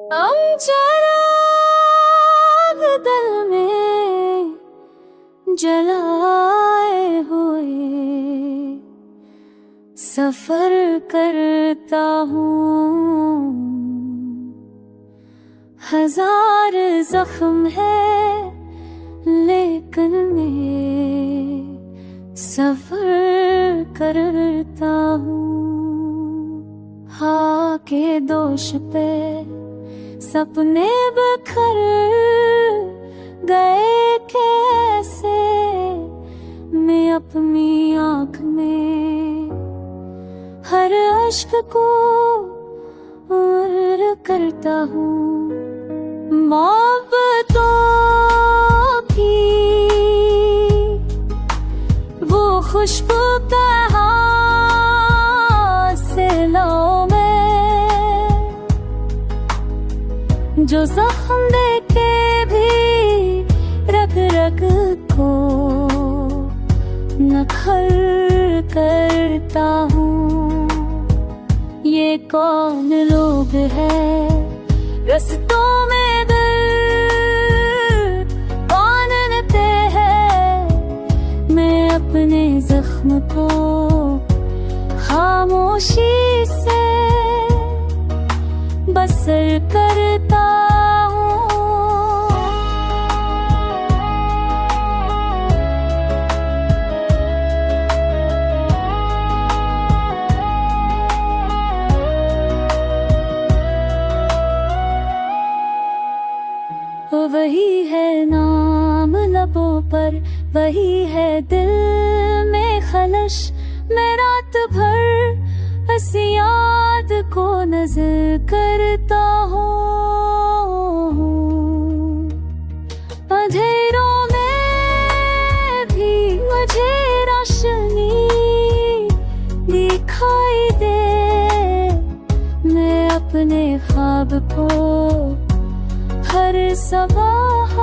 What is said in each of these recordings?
हम चिराग दिल में जलाए हुए सफर करता हूँ। हजार जख्म है लेकिन मैं सफर करता हूँ। हाँ के दोष पे सपने बिखर गए कैसे, मैं अपनी आँख में हर अश्क को उम्र करता हूँ। मोहब्बतों की वो खुशबू कहाँ से लाऊं मैं, जो जख्म देके भी रग रग को नखर करता हूँ। ये कौन लोग हैं रस्तों में दिल बांधते हैं, मैं अपने जख्म को खामोशी से बसर करता हूँ। वही है नाम लबों पर, वही है दिल में खलश, मैं रात भर इस याद को नजर करता हूँ। अंधेरों में भी मुझे रोशनी दिखाई दे, मैं अपने ख्वाब को हर सबाह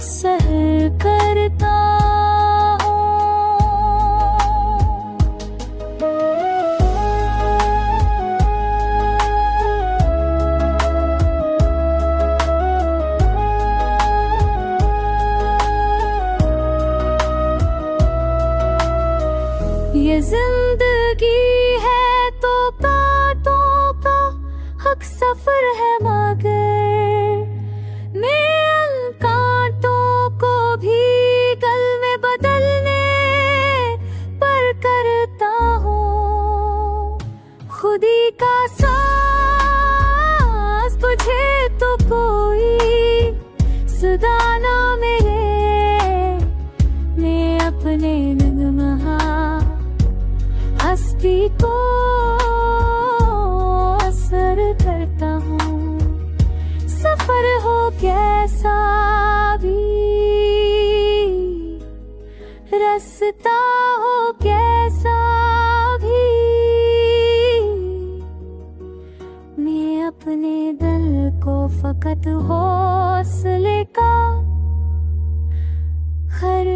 सहर करता हूँ। ये जिंदगी है तो बातों का हक सफर है, मगर मैं कांटों को भी गल में बदलने पर करता हूँ। खुदी का सांस तुझे तो कोई सदा ना मिले, मैं अपने नगमहा हस्ती को असर करता हूँ। सफर हो कैसा भी, रास्ता हो कैसा भी, मैं अपने दिल को फकत हौसले का खर